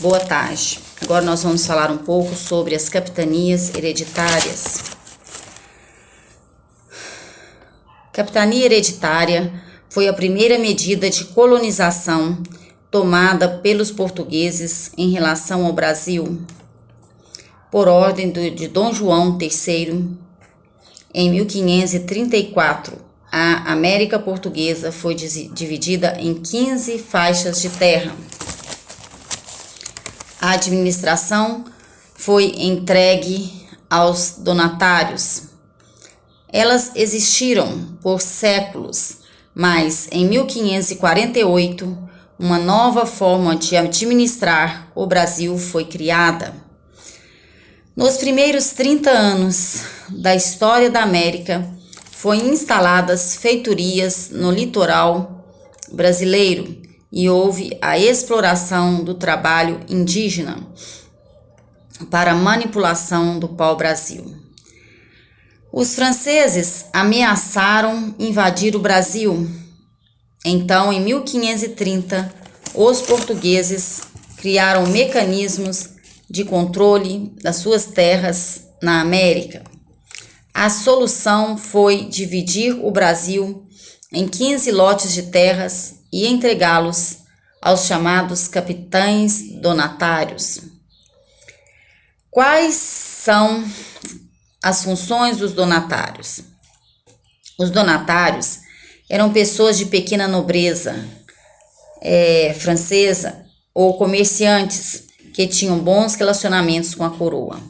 Boa tarde. Agora nós vamos falar um pouco sobre as capitanias hereditárias. Capitania hereditária foi a primeira medida de colonização tomada pelos portugueses em relação ao Brasil, por ordem de Dom João III. Em 1534, a América Portuguesa foi dividida em 15 faixas de terra. A administração foi entregue aos donatários. Elas existiram por séculos, mas em 1548, uma nova forma de administrar o Brasil foi criada. Nos primeiros 30 anos da história da América, foram instaladas feitorias no litoral brasileiro e houve a exploração do trabalho indígena para a manipulação do pau-brasil. Os franceses ameaçaram invadir o Brasil. Então, em 1530, os portugueses criaram mecanismos de controle das suas terras na América. A solução foi dividir o Brasil em 15 lotes de terras e entregá-los aos chamados capitães donatários. Quais são as funções dos donatários? Os donatários eram pessoas de pequena nobreza francesa ou comerciantes que tinham bons relacionamentos com a coroa.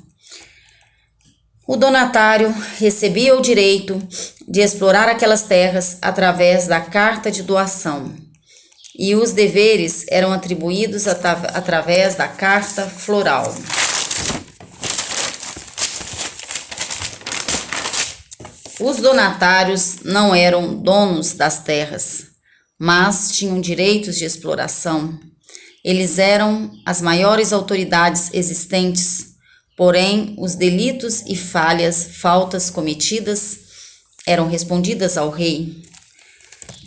O donatário recebia o direito de explorar aquelas terras através da carta de doação, e os deveres eram atribuídos através da carta floral. Os donatários não eram donos das terras, mas tinham direitos de exploração. Eles eram as maiores autoridades existentes, porém os delitos e faltas cometidas eram respondidas ao rei.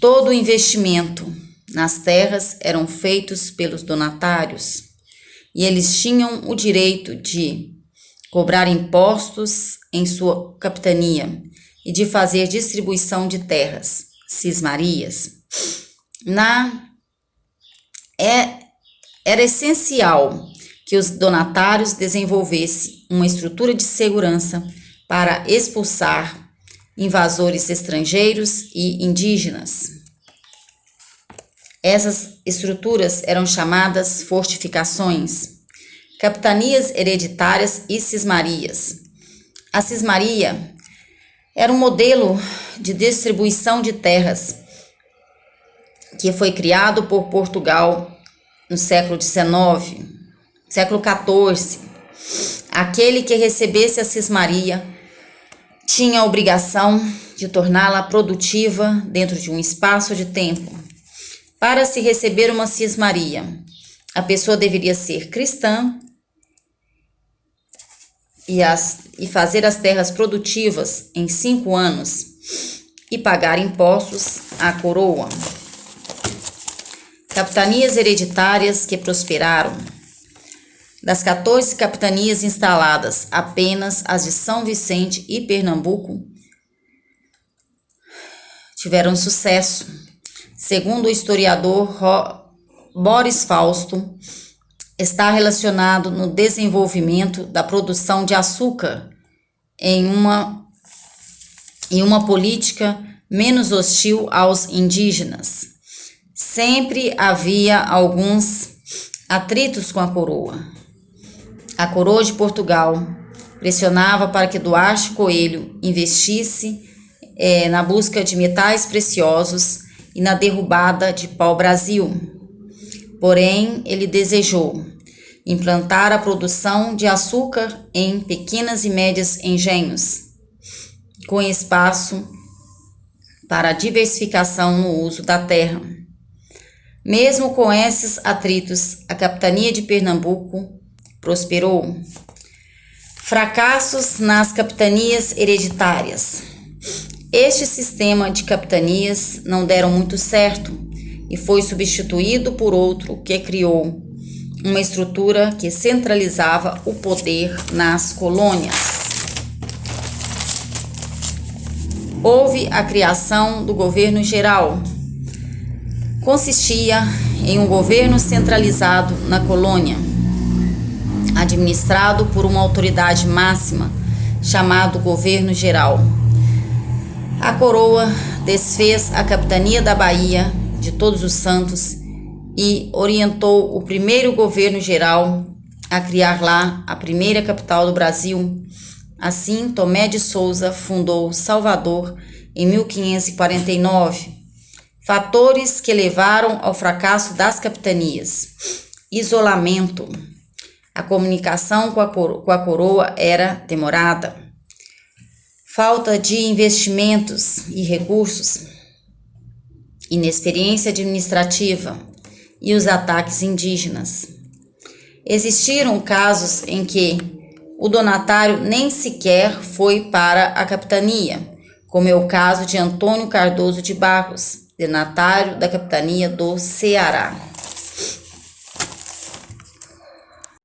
Todo o investimento nas terras eram feitos pelos donatários, e eles tinham o direito de cobrar impostos em sua capitania e de fazer distribuição de terras, cismarias. Era essencial que os donatários desenvolvessem uma estrutura de segurança para expulsar invasores estrangeiros e indígenas. Essas estruturas eram chamadas fortificações, capitanias hereditárias e cismarias. A cismaria era um modelo de distribuição de terras que foi criado por Portugal no século XIX, século XIV. Aquele que recebesse a cismaria tinha a obrigação de torná-la produtiva dentro de um espaço de tempo. Para se receber uma cismaria, a pessoa deveria ser cristã e fazer as terras produtivas em 5 anos e pagar impostos à coroa. Capitanias hereditárias que prosperaram. Das 14 capitanias instaladas, apenas as de São Vicente e Pernambuco tiveram sucesso. Segundo o historiador Boris Fausto, está relacionado no desenvolvimento da produção de açúcar em uma política menos hostil aos indígenas. Sempre havia alguns atritos com a coroa. A coroa de Portugal pressionava para que Duarte Coelho investisse na busca de metais preciosos e na derrubada de pau-brasil. Porém, ele desejou implantar a produção de açúcar em pequenas e médias engenhos, com espaço para diversificação no uso da terra. Mesmo com esses atritos, a capitania de Pernambuco prosperou. Fracassos nas capitanias hereditárias. Este sistema de capitanias não deram muito certo e foi substituído por outro que criou uma estrutura que centralizava o poder nas colônias. Houve a criação do governo geral. Consistia em um governo centralizado na colônia, administrado por uma autoridade máxima, chamado governo geral. A coroa desfez a capitania da Bahia de Todos os Santos e orientou o primeiro governo geral a criar lá a primeira capital do Brasil. Assim, Tomé de Souza fundou Salvador em 1549. Fatores que levaram ao fracasso das capitanias: isolamento. A comunicação com a coroa era demorada. Falta de investimentos e recursos. Inexperiência administrativa e os ataques indígenas. Existiram casos em que o donatário nem sequer foi para a capitania, como é o caso de Antônio Cardoso de Barros, donatário da capitania do Ceará.